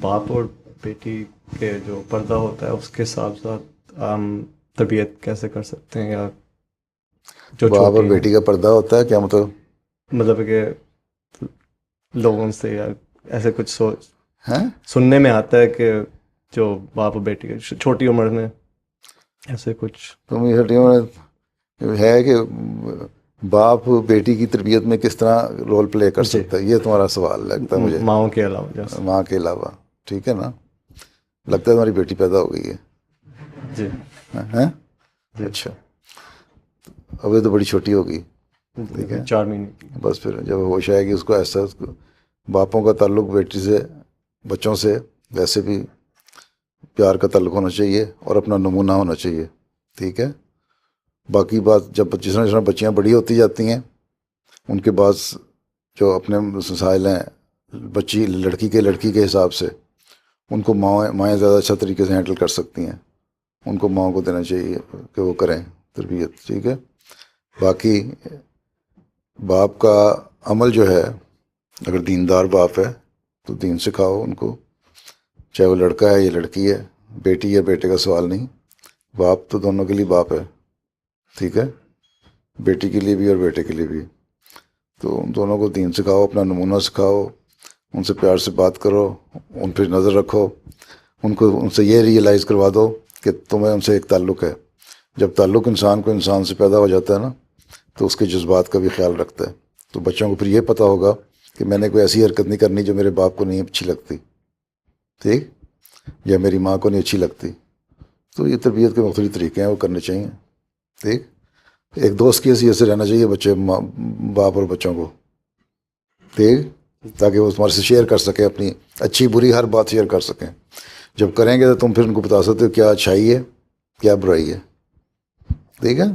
باپ اور بیٹی کے جو پردہ ہوتا ہے اس کے ساتھ ساتھ تربیت کیسے کر سکتے ہیں، یا جو باپ اور چھوٹی ہیں، بیٹی کا پردہ ہوتا ہے کیا مطلب؟ مطلب کہ لوگوں سے یا ایسے کچھ ہیں سننے میں آتا ہے کہ جو باپ اور بیٹی کے چھوٹی عمر میں ایسے کچھ تم یہ ہٹیوں میں ہے کہ باپ بیٹی کی تربیت میں کس طرح رول پلے کر جی سکتا ہے، یہ تمہارا سوال لگتا ہے مجھے، ماؤں کے علاوہ جیسے. ماں کے علاوہ. ٹھیک ہے نا، لگتا ہے تمہاری بیٹی پیدا ہو گئی ہے. جی ہیں جی اچھا، ابھی تو بڑی چھوٹی ہوگی. جی، ٹھیک ابھی ہے، 4 مہینے کی. بس پھر جب ہوش آئے گی اس کو احساس، باپوں کا تعلق بیٹی سے، بچوں سے ویسے بھی پیار کا تعلق ہونا چاہیے اور اپنا نمونہ ہونا چاہیے. ٹھیک ہے، باقی بات جب جس طرح بچیاں بڑی ہوتی جاتی ہیں ان کے بعد جو اپنے مسائل ہیں بچی لڑکی کے حساب سے ان کو مائیں زیادہ اچھا طریقے سے ہینڈل کر سکتی ہیں. ان کو ماؤں کو دینا چاہیے کہ وہ کریں تربیت. ٹھیک ہے، باقی باپ کا عمل جو ہے، اگر دیندار باپ ہے تو دین سکھاؤ ان کو، چاہے وہ لڑکا ہے یا لڑکی ہے، بیٹی یا بیٹے کا سوال نہیں. باپ تو دونوں کے لیے باپ ہے. ٹھیک ہے، بیٹی کے لیے بھی اور بیٹے کے لیے بھی. تو ان دونوں کو دین سکھاؤ، اپنا نمونہ سکھاؤ، ان سے پیار سے بات کرو، ان پہ نظر رکھو، ان سے یہ ریئلائز کروا دو کہ تمہیں ان سے ایک تعلق ہے. جب تعلق انسان کو انسان سے پیدا ہو جاتا ہے نا تو اس کے جذبات کا بھی خیال رکھتا ہے. تو بچوں کو پھر یہ پتہ ہوگا کہ میں نے کوئی ایسی حرکت نہیں کرنی جو میرے باپ کو نہیں اچھی لگتی، ٹھیک، یا میری ماں کو نہیں اچھی لگتی. تو یہ تربیت کے مختلف طریقے ہیں، وہ کرنے چاہیے. ٹھیک، ایک دوست کی حیثیت سے رہنا چاہیے بچے باپ اور بچوں کو. ٹھیک، تاکہ وہ تمہارے سے شیئر کر سکیں، اپنی اچھی بری ہر بات شیئر کر سکیں. جب کریں گے تو تم پھر ان کو بتا سکتے ہو کیا اچھائی ہے کیا برائی ہے. ٹھیک ہے.